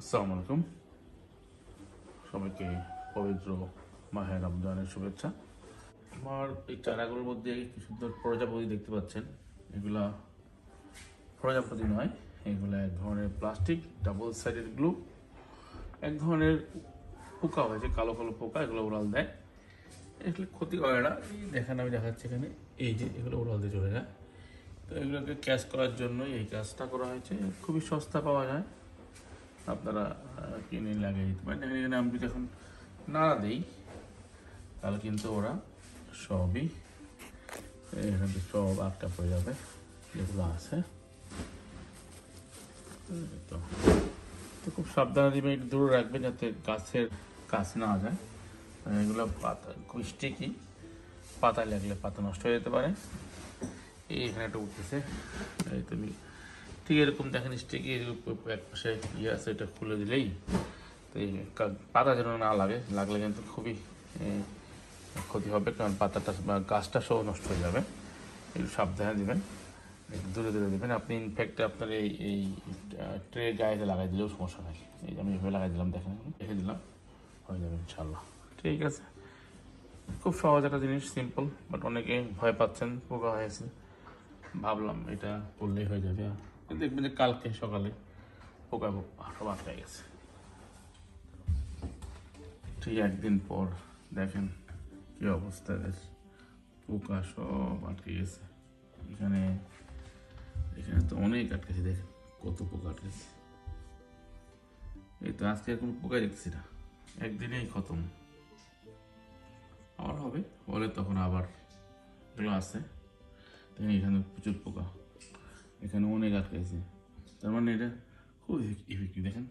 আসসালামু আলাইকুম, সবাইকে পবিত্র মাহে রমজানের শুভেচ্ছা। আমার এই চারাগুলোর মধ্যে কি সুন্দর প্রজাপতি দেখতে পাচ্ছেন। এগুলা প্রজাপতি নয়, এগুলো এক ধরনের প্লাস্টিক ডাবল সাইডেড গ্লু। এক ধরনের পোকা হয়েছে, কালো কালো পোকা, এগুলো উড়াল দেয়। এগুলো ক্ষতি করে না, দেখেন আমি দেখাচ্ছি এখানে, এই যে এগুলো উড়াল দিয়ে চলে যায়। তো এগুলোকে ক্যাচ করার জন্য এই কাজটা করা হয়েছে। খুবই সস্তা পাওয়া যায়, আপনারা কিনে লাগিয়ে দিতে পারেন। এখানে আমি যদি এখন নাড়া দিই তাহলে কিন্তু ওরা সবই এখানে সব আটকা পড়ে যাবে যেগুলো আছে। তো তো খুব সাবধানে দিবেন, একটু দূরে রাখবেন যাতে গাছের কাছে না যায়। এগুলো পাতা খুব স্টিকি, পাতায় লাগলে পাতা নষ্ট হয়ে যেতে পারে। এই এখানে একটা উঠতেছে, এই তুমি ঠিক এরকম দেখেন স্টিকি এক পাশে ইয়ে আছে, এটা খুলে দিলেই তো এই পাতা যেন না লাগে, লাগলে কিন্তু খুবই ক্ষতি হবে, কারণ পাতাটা বা গাছটা সহ নষ্ট হয়ে যাবে। একটু সাবধানে দেবেন, একটু দূরে দূরে দেবেন। আপনি ইনফ্যাক্ট আপনার এই ট্রে গায়ে লাগাই দিলেও সমস্যা নেই। এই যে আমি এভাবে লাগাই দিলাম, দেখেন রেখে দিলাম, হয়ে যাবে ইনশাল্লাহ। ঠিক আছে, খুব সহজ একটা জিনিস, সিম্পল, বাট অনেকে ভয় পাচ্ছেন পোকা হয়েছে, ভাবলাম এটা করলেই হয়ে যাবে। কিন্তু দেখবেন যে কালকে সকালে পোকা সব আটকে গেছে। ঠিক একদিন পর দেখেন কি অবস্থা, পোকা সব আটকে গেছে। এখানে এখানে তো অনেক আটকেছে, দেখেন কত পোকা আটকেছে। এই তো আজকে কোনো পোকা দেখছি না, একদিনেই খতম। আবার হবে, হলে তখন আবার এগুলো আছে। দেখেন এখানে প্রচুর পোকা, এখানে অনেক আটকেছে। তার মানে এটা খুব ইফেক্টিভ। দেখেন